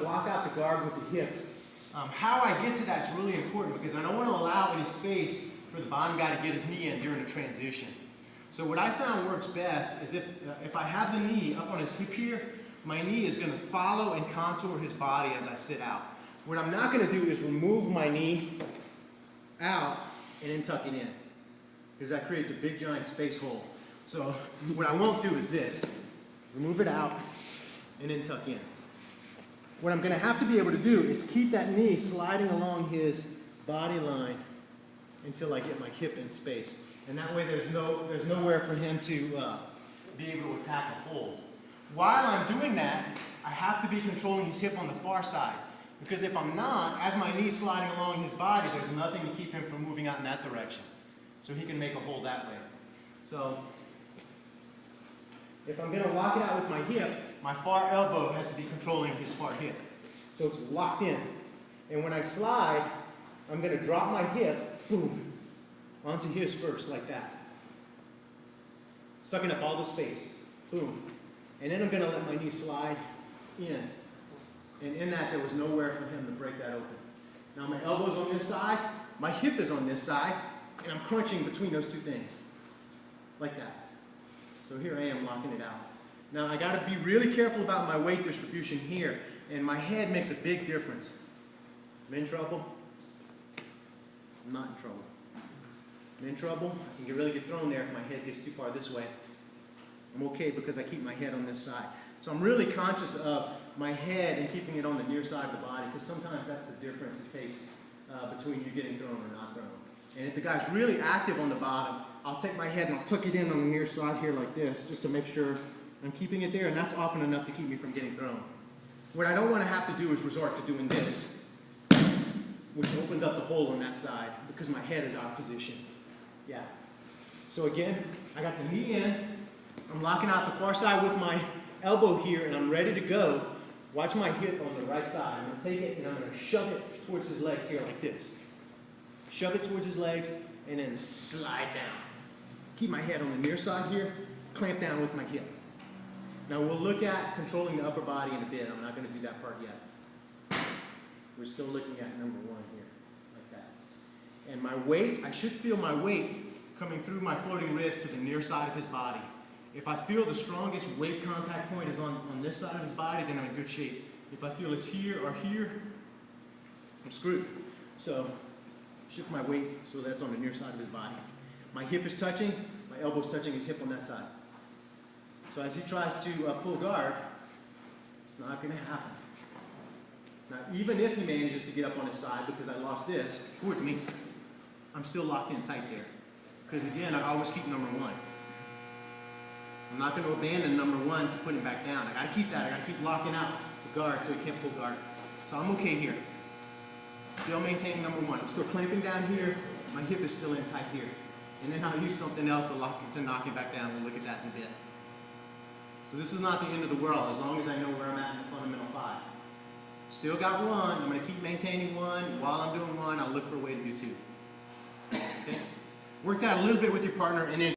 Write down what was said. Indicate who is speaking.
Speaker 1: block out the guard with the hip. How I get to that is really important because I don't want to allow any space for the bottom guy to get his knee in during the transition. So what I found works best is if I have the knee up on his hip here, my knee is going to follow and contour his body as I sit out. What I'm not going to do is remove my knee out and then tuck it in, because that creates a big giant space hole. So what I won't do is this: remove it out and then tuck in. What I'm going to have to be able to do is keep that knee sliding along his body line until I get my hip in space. And that way there's nowhere for him to be able to attack a hold. While I'm doing that, I have to be controlling his hip on the far side. Because if I'm not, as my knee's sliding along his body, there's nothing to keep him from moving out in that direction. So he can make a hold that way. So if I'm going to lock it out with my hip, my far elbow has to be controlling his far hip. So it's locked in. And when I slide, I'm going to drop my hip, boom, onto his first, like that. Sucking up all the space, boom. And then I'm going to let my knee slide in. And in that, there was nowhere for him to break that open. Now my elbow's on this side, my hip is on this side, and I'm crunching between those two things, like that. So here I am locking it out. Now I got to be really careful about my weight distribution here, and my head makes a big difference. I'm in trouble. I'm not in trouble. I'm in trouble. I can really get thrown there if my head gets too far this way. I'm okay because I keep my head on this side. So I'm really conscious of my head and keeping it on the near side of the body, because sometimes that's the difference it takes between you getting thrown or not thrown. And if the guy's really active on the bottom, I'll take my head and I'll tuck it in on the near side here like this, just to make sure I'm keeping it there, and that's often enough to keep me from getting thrown. What I don't want to have to do is resort to doing this, which opens up the hole on that side because my head is out of position. Yeah. So again, I got the knee in, I'm locking out the far side with my elbow here, and I'm ready to go. Watch my hip on the right side. I'm going to take it and I'm going to shove it towards his legs here like this. Shove it towards his legs and then slide down. Keep my head on the near side here, clamp down with my hip. Now we'll look at controlling the upper body in a bit. I'm not going to do that part yet. We're still looking at number one here, like that. And my weight, I should feel my weight coming through my floating ribs to the near side of his body. If I feel the strongest weight contact point is on this side of his body, then I'm in good shape. If I feel it's here or here, I'm screwed. So shift my weight so that's on the near side of his body. My hip is touching, my elbow's touching his hip on that side. So as he tries to pull guard, it's not going to happen. Now even if he manages to get up on his side because I lost this, toward me, I'm still locked in tight there. Because again, I always keep number one. I'm not going to abandon number one to put him back down. I got to keep that. I got to keep locking out the guard so he can't pull guard. So I'm okay here. Still maintaining number one. I'm still clamping down here. My hip is still in tight here. And then I'll use something else to knock him back down. We'll look at that in a bit. So this is not the end of the world as long as I know where I'm at in the fundamental five. Still got one. I'm going to keep maintaining one. While I'm doing one, I'll look for a way to do two. Okay? Work that a little bit with your partner and then